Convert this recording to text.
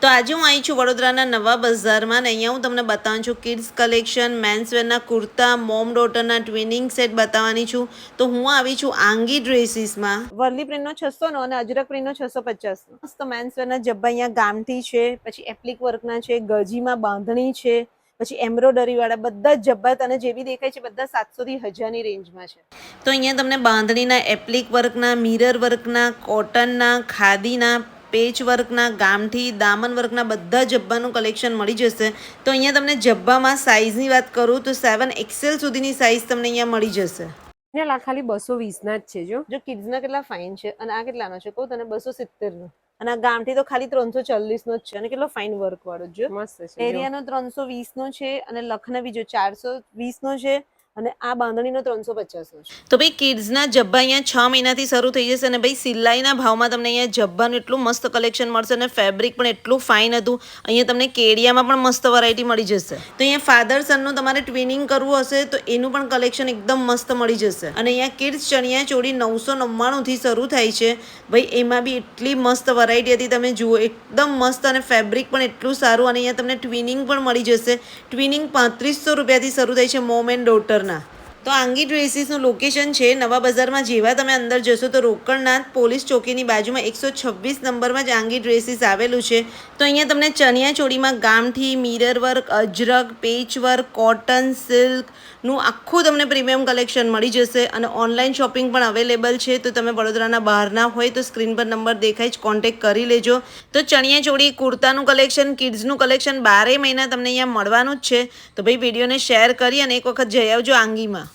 તો આજે હું આવી છું વડોદરાના નવા બજારમાં ને અહીંયા હું તમને બતાવું છું કિડ્સ કલેક્શન, મેન્સવેરના કુર્તા, મોમ ડોટરના ટ્વિનિંગ સેટ બતાવવાની છું. તો હું આવી છું આંગી ડ્રેસીસમાં. વર્લી પ્રિન્ટનો 600નો અને અજરક પ્રિન્ટનો 650નો. મસ્ત મેન્સવેરના જબ્બા અહીંયા ગામઠી છે, પછી એપ્લિક વર્કના છે, ગજીમાં બાંધણી છે, પછી એમ્બ્રોડરી વાળા બધા જ જબ્બા તને જે બી દેખાય છે બધા 700 થી 1000ની રેન્જમાં છે. તો અહીંયા તમને બાંધણીના, એપ્લિક વર્કના, મિરર વર્કના, કોટનના, ખાદીના, પેચ વર્કના, ગામઠી, દામન વર્કના બધા જબ્બાનું કલેક્શન મળી જશે. તો અહીંયા તમને જબ્બામાં સાઇઝની વાત કરું તો 7XL સુધીની સાઇઝ તમને અહીંયા મળી જશે. ખાલી 220ના જ છે. જો કિડ્સના કેટલા ફાઇન છે અને આ કેટલાનો છે કહું તને, 270નો. અને આ ગામઠી તો ખાલી 340નો જ છે અને કેટલો ફાઇન વર્ક વાળો જો મસ્ત છે. એરિયાનો 320નો છે અને લખનવી જો 420નો છે અને આ બાંધણીનો 350નો છે. તો ભાઈ કિડ્સના જબ્બા અહીંયા 6 મહિનાથી શરૂ થઈ જશે અને ભાઈ સિલાઈના ભાવમાં તમને અહીંયા જબ્બાનું એટલું મસ્ત કલેક્શન મળશે અને ફેબ્રિક પણ એટલું ફાઇન હતું. અહીંયા તમને કેડિયામાં પણ મસ્ત વેરાયટી મળી જશે. તો અહીંયા ફાધર સનનું તમારે ટ્વિનિંગ કરવું હશે તો એનું પણ કલેક્શન એકદમ મસ્ત મળી જશે. અને અહીંયા કિડ્સ ચણિયા ચોળી 999થી શરૂ થાય છે. ભાઈ એમાં બી એટલી મસ્ત વેરાયટી હતી, તમે જુઓ એકદમ મસ્ત અને ફેબ્રિક પણ એટલું સારું. અને અહીંયા તમને ટ્વિનિંગ પણ મળી જશે. ટ્વિનિંગ 3500 રૂપિયાથી શરૂ થાય છે મોમ એન્ડ ડોટર. તો આંગી ડ્રેસીસનું લોકેશન છે નવા બજારમાં. જેવા તમે અંદર જશો તો રોકડનાથ પોલીસ ચોકીની બાજુમાં 126 નંબરમાં જ આંગી ડ્રેસીસ આવેલું છે. તો અહીંયા તમને ચણિયા ચોળીમાં ગામઠી, mirror work, અજરક, patch work, cotton, સિલ્કનું આખું તમને પ્રીમિયમ કલેક્શન મળી જશે. અને ઓનલાઈન શોપિંગ પણ અવેલેબલ છે. તો તમે વડોદરાના બહારના હોય તો સ્ક્રીન પર નંબર દેખાય જ કોન્ટેક્ટ કરી લેજો. તો ચણિયા ચોળી, કુર્તાનું કલેક્શન, કિડ્સનું કલેક્શન 12 મહિના તમને અહીંયા મળવાનું જ છે. તો ભાઈ વિડીયોને શેર કરી અને એક વખત જઈ આવજો આંગીમાં.